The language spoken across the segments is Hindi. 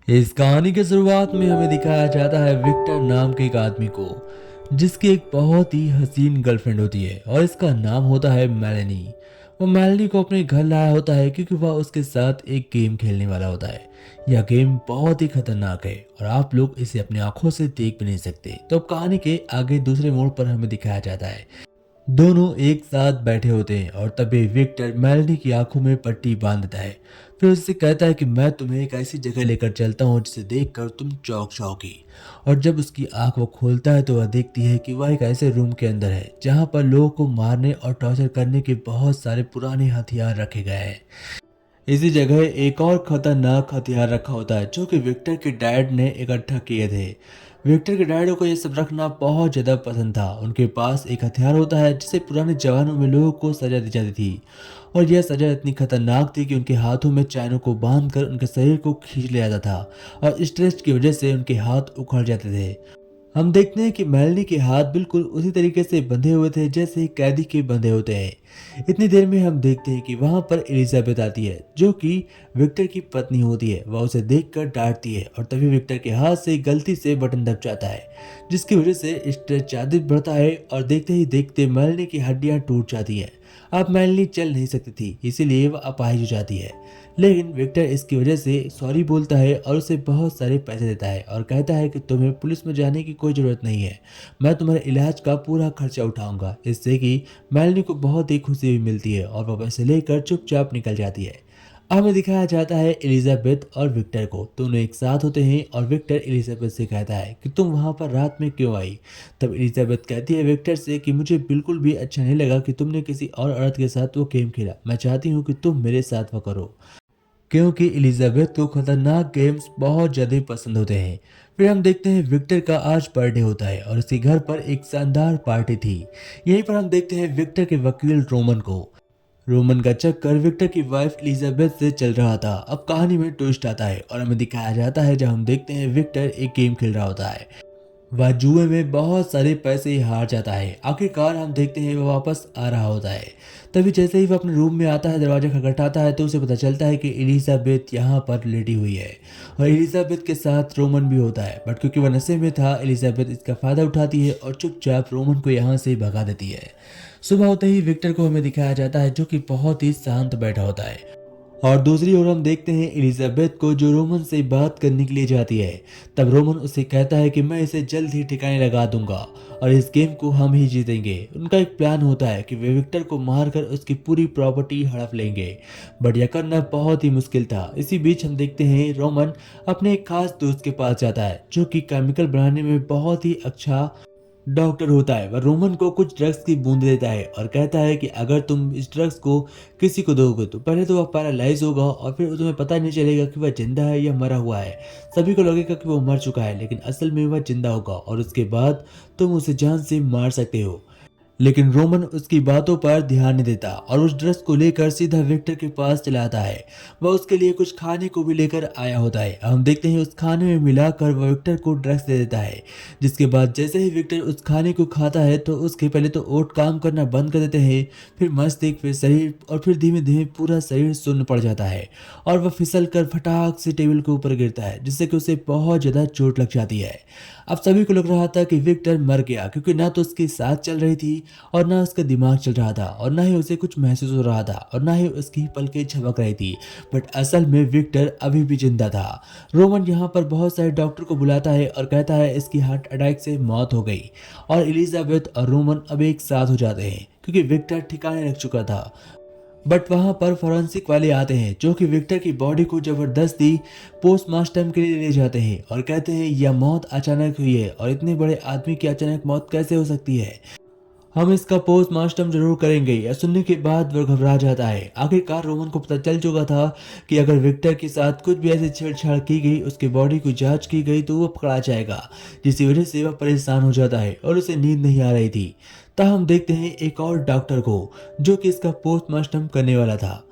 इस कहानी की शुरुआत में हमें दिखाया जाता है विक्टर नाम के एक आदमी को, जिसकी एक बहुत ही हसीन गर्लफ्रेंड होती है और इसका नाम होता है मेलेनी। वो मेलेनी को अपने घर लाया होता है क्योंकि वह उसके साथ एक गेम खेलने वाला होता है। यह गेम बहुत ही खतरनाक है और आप लोग इसे अपनी आंखों से देख भी नहीं सकते। तो अब कहानी के आगे दूसरे मोड़ पर हमें दिखाया जाता है दोनों एक साथ बैठे होते हैं और तभी विक्टर मेलनी की आंखों में पट्टी बांध देता है। फिर उससे कहता है कि मैं तुम्हें एक ऐसी जगह लेकर चलता हूँ जिसे देखकर तुम चौंक जाओगी। और जब उसकी आंख वो खोलता है तो वह देखती है कि वह एक ऐसे रूम के अंदर है जहाँ पर लोगों को मारने और टॉर्चर करने के बहुत सारे पुराने हथियार रखे गए हैं। इसी जगह एक और खतरनाक हथियार रखा होता है जो कि विक्टर के डैड ने इकट्ठा किए थे। विक्टर के डैड को ये सब रखना बहुत ज़्यादा पसंद था। उनके पास एक हथियार होता है जिसे पुराने जमानों में लोगों को सजा दी जाती थी और यह सजा इतनी खतरनाक थी कि उनके हाथों में चैनों को बांधकर उनके शरीर को खींच लिया जाता था और स्ट्रेस की वजह से उनके हाथ उखड़ जाते थे। हम देखते हैं कि मेलनी के हाथ बिल्कुल उसी तरीके से बंधे हुए थे जैसे कैदी के बंधे होते हैं। इतनी देर में हम देखते हैं कि वहां पर एलिजाबेथ आती है जो कि विक्टर की पत्नी होती है। वह उसे देखकर डांटती है और तभी विक्टर के हाथ से गलती से बटन दब जाता है जिसकी वजह से स्ट्रेस ज्यादा बढ़ता है और देखते ही देखते मेलनी की हड्डियां टूट जाती है। अब मेलनी चल नहीं सकती थी इसीलिए वह अपाहिज हो जाती है। लेकिन विक्टर इसकी वजह से सॉरी बोलता है और उसे बहुत सारे पैसे देता है और कहता है कि तुम्हें पुलिस में जाने की कोई ज़रूरत नहीं है, मैं तुम्हारे इलाज का पूरा खर्चा उठाऊंगा। इससे कि मेलनी को बहुत ही खुशी भी मिलती है और वह पैसे लेकर चुपचाप निकल जाती है। हमें दिखाया जाता है एलिजाबेथ और विक्टर को, दोनों एक साथ होते हैं और विक्टर एलिजाबेथ से कहता है कि तुम वहां पर रात में क्यों आई। तब एलिजाबेथ कहती है विक्टर से कि मुझे बिल्कुल भी अच्छा नहीं लगा कि तुमने किसी और औरत के साथ वो गेम खेला, मैं चाहती हूँ कि तुम मेरे साथ वो करो, क्योंकि एलिजाबेथ को खतरनाक गेम्स बहुत ज्यादा पसंद होते हैं। फिर हम देखते हैं विक्टर का आज बर्थडे होता है और उसके घर पर एक शानदार पार्टी थी। यहीं पर हम देखते हैं विक्टर के वकील रोमन को। रोमन का चक्कर विक्टर की वाइफ एलिजाबेथ से चल रहा था। अब कहानी में ट्विस्ट आता है और हमें दिखाया जाता है जब हम देखते हैं विक्टर एक गेम खेल रहा होता है। वह जुए में बहुत सारे पैसे हार जाता है। आखिरकार हम देखते हैं वह वापस आ रहा होता है। तभी जैसे ही वह अपने रूम में आता है, दरवाजा खटखटाता है तो उसे पता चलता है कि एलिजाबेथ यहाँ पर लेटी हुई है और एलिजाबेथ के साथ रोमन भी होता है। बट क्योंकि वह नशे में था, एलिजाबेथ इसका फायदा उठाती है और चुपचाप रोमन को यहाँ से भगा देती है। सुबह होते ही विक्टर को हमें दिखाया जाता है जो कि बहुत ही शांत बैठा होता है और दूसरी ओर हम देखते हैं एलिजाबेथ को जो रोमन से बात करने के लिए जाती है। तब रोमन उसे कहता है कि मैं इसे जल्द ही ठिकाने लगा दूंगा और इस गेम को हम ही जीतेंगे। उनका एक प्लान होता है कि वे विक्टर को मारकर उसकी पूरी प्रॉपर्टी हड़प लेंगे, बट यह करना बहुत ही मुश्किल था। इसी बीच हम देखते हैं रोमन अपने एक खास दोस्त के पास जाता है जो कि केमिकल बनाने में बहुत ही अच्छा डॉक्टर होता है। वह रोमन को कुछ ड्रग्स की बूंद देता है और कहता है कि अगर तुम इस ड्रग्स को किसी को दोगे तो पहले तो वह पैरालाइज होगा और फिर तुम्हें पता नहीं चलेगा कि वह जिंदा है या मरा हुआ है। सभी को लगेगा कि वो मर चुका है लेकिन असल में वह जिंदा होगा और उसके बाद तुम उसे जान से मार सकते हो। लेकिन रोमन उसकी बातों पर ध्यान नहीं देता और उस ड्रेस को लेकर सीधा विक्टर के पास चला आता है। वह उसके लिए कुछ खाने को भी लेकर आया होता है। हम देखते हैं उस खाने में मिलाकर वह विक्टर को ड्रग्स दे देता है, जिसके बाद जैसे ही विक्टर उस खाने को खाता है तो उसके पहले तो ओठ काम करना बंद कर देते हैं, फिर मस्तिष्क, फिर शरीर और फिर धीमे धीमे पूरा शरीर सुन्न पड़ जाता है और वह फिसल कर फटाक से टेबल के ऊपर गिरता है जिससे कि उसे बहुत ज़्यादा चोट लग जाती है। अब सभी को लग रहा था कि विक्टर मर गया क्योंकि ना तो उसकी सांस चल रही थी और ना उसका दिमाग चल रहा था और ना ही उसे कुछ महसूस हो रहा था और ना ही उसकी पलकें झपक रही थी। बट असल में विक्टर अभी भी जिंदा था। रोमन यहाँ पर बहुत सारे डॉक्टर को बुलाता है और कहता है इसकी हार्ट अटैक से मौत हो गई और एलिजाबेथ और रोमन अब एक साथ हो जाते हैं क्योंकि विक्टर ठिकाने लग चुका था। बट वहां पर फॉरेंसिक वाले आते हैं जो कि विक्टर की बॉडी को जबरदस्ती पोस्टमार्टम के लिए ले जाते हैं और कहते हैं यह मौत अचानक हुई है और इतने बड़े आदमी की अचानक मौत कैसे हो सकती है, हम इसका पोस्टमार्टम जरूर करेंगे। यह सुनने के बाद वह घबरा जाता है। आखिरकार रोमन को पता चल चुका था कि अगर विक्टर के साथ कुछ भी ऐसी छेड़छाड़ की गई, उसके बॉडी की जांच की गई तो वह पकड़ा जाएगा, जिसकी वजह से वह परेशान हो जाता है और उसे नींद नहीं आ रही थी। तब हम देखते हैं एक और डॉक्टर को जो कि इसका पोस्टमार्टम करने वाला था,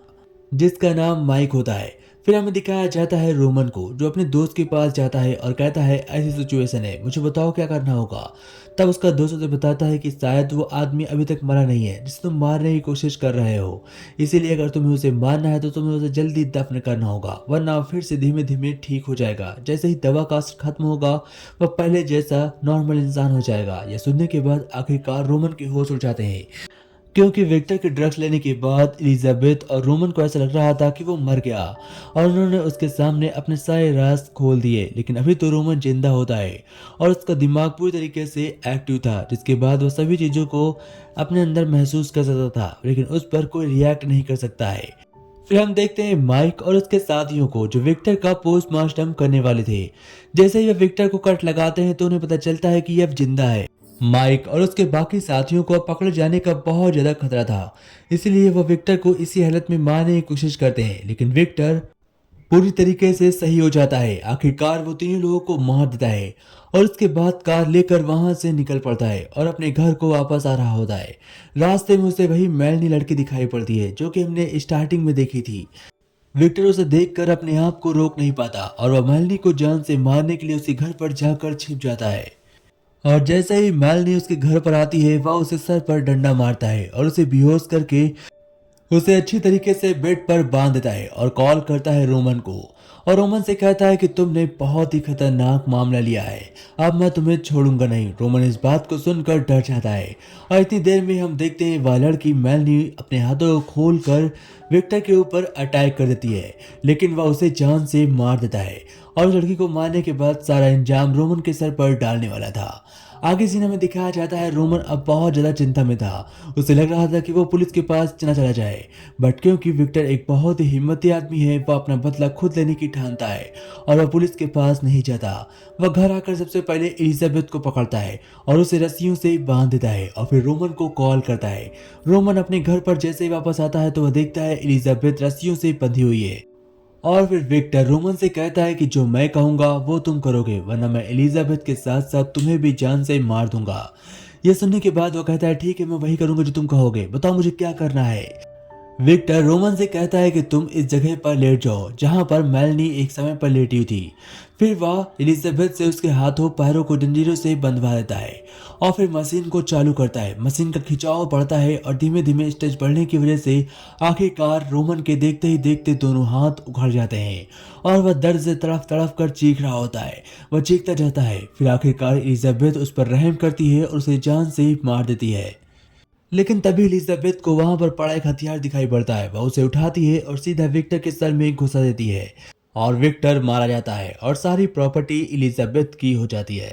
जिसका नाम माइक होता है। फिर हमें दिखाया जाता है रोमन को, जो अपने दोस्त के पास जाता है और कहता है ऐसी सिचुएशन है, मुझे बताओ क्या करना होगा। तब उसका दोस्त उसे बताता है कि शायद वो आदमी अभी तक मरा नहीं है जिसे तुम मारने की कोशिश कर रहे हो। इसीलिए अगर तुम्हें उसे मारना है तो तुम्हें उसे जल्दी दफन करना होगा, वरना फिर से धीमे धीमे ठीक हो जाएगा। जैसे ही दवा का असर खत्म होगा वह पहले जैसा नॉर्मल इंसान हो जाएगा। यह सुनने के बाद आखिरकार रोमन के होश उड़ जाते हैं, क्योंकि विक्टर के ड्रग्स लेने के बाद एलिजाबेथ और रोमन को ऐसा लग रहा था कि वो मर गया और उन्होंने उसके सामने अपने सारे राज खोल दिए। लेकिन अभी तो रोमन जिंदा होता है और उसका दिमाग पूरी तरीके से एक्टिव था, जिसके बाद वो सभी चीज़ों को अपने अंदर महसूस कर सकता था, लेकिन उस पर कोई रिएक्ट नहीं कर सकता है। फिर हम देखते हैं माइक और उसके साथियों को, जो विक्टर का पोस्टमार्टम करने वाले थे। जैसे ही वे विक्टर को कट लगाते हैं तो उन्हें पता चलता है कि यह अब जिंदा है। माइक और उसके बाकी साथियों को पकड़ जाने का बहुत ज्यादा खतरा था, इसलिए वो विक्टर को इसी हालत में मारने की कोशिश करते हैं, लेकिन विक्टर पूरी तरीके से सही हो जाता है। आखिरकार वो तीनों लोगों को मार देता है और उसके बाद कार लेकर वहां से निकल पड़ता है और अपने घर को वापस आ रहा होता है। रास्ते में उसे वही मेलनी लड़की दिखाई पड़ती है जो कि हमने स्टार्टिंग में देखी थी। विक्टर उसे देखकर अपने आप को रोक नहीं पाता और वह मेलनी को जान से मारने के लिए उसी घर पर जाकर छिप जाता है। और जैसे ही मेलनी उसके घर पर आती है वह उसे सर पर डंडा मारता है और उसे बेहोश करके उसे अच्छी तरीके से बेड पर बांध देता है और कॉल करता है रोमन को। और रोमन से कहता है कि तुमने बहुत ही खतरनाक मामला लिया है, अब मैं तुम्हें छोड़ूंगा नहीं। रोमन इस बात को सुनकर डर जाता है और इतनी देर में हम देखते हैं वह लड़की मेलनी अपने हाथों को खोल कर विक्टर के ऊपर अटैक कर देती है, लेकिन वह उसे जान से मार देता है और उस लड़की को मारने के बाद सारा इंजाम रोमन के सर पर डालने वाला था। आगे सीन में दिखाया जाता है रोमन अब बहुत ज्यादा चिंता में था। उसे लग रहा था कि वो पुलिस के पास चला जाए, बट क्योंकि विक्टर एक बहुत ही हिम्मती आदमी है, वह अपना बदला खुद लेने की ठानता है और वह पुलिस के पास नहीं जाता। वह घर आकर सबसे पहले एलिजाबेथ को पकड़ता है और उसे रस्सियों से बांध देता है और फिर रोमन को कॉल करता है। रोमन अपने घर पर जैसे ही वापस आता है तो वह देखता है एलिजाबेथ रस्सियों से बंधी हुई है। और फिर विक्टर रोमन से कहता है कि जो मैं कहूंगा वो तुम करोगे, वरना मैं एलिजाबेथ के साथ साथ तुम्हें भी जान से मार दूंगा। यह सुनने के बाद वो कहता है ठीक है, मैं वही करूंगा जो तुम कहोगे, बताओ मुझे क्या करना है। विक्टर रोमन से कहता है कि तुम इस जगह पर लेट जाओ जहां पर मेलनी एक समय पर लेटी हुई थी। फिर वह एलिजाबेथ से उसके हाथों पैरों को जंजीरों से बंधवा देता है और फिर मशीन को चालू करता है। मशीन का खिंचाव बढ़ता है और धीमे धीमे स्टेज बढ़ने की वजह से आखिरकार रोमन के देखते ही देखते दोनों हाथ उखड़ जाते हैं और वह दर्द से तड़फ तड़फ कर चीख रहा होता है। वह चीखता जाता है। फिर आखिरकार एलिजाबेथ उस पर रहम करती है और उसे जान से मार देती है। लेकिन तभी एलिजाबेथ को वहां पर पड़ा एक हथियार दिखाई पड़ता है। वह उसे उठाती है और सीधा विक्टर के सर में घुसा देती है और विक्टर मारा जाता है और सारी प्रॉपर्टी एलिजाबेथ की हो जाती है।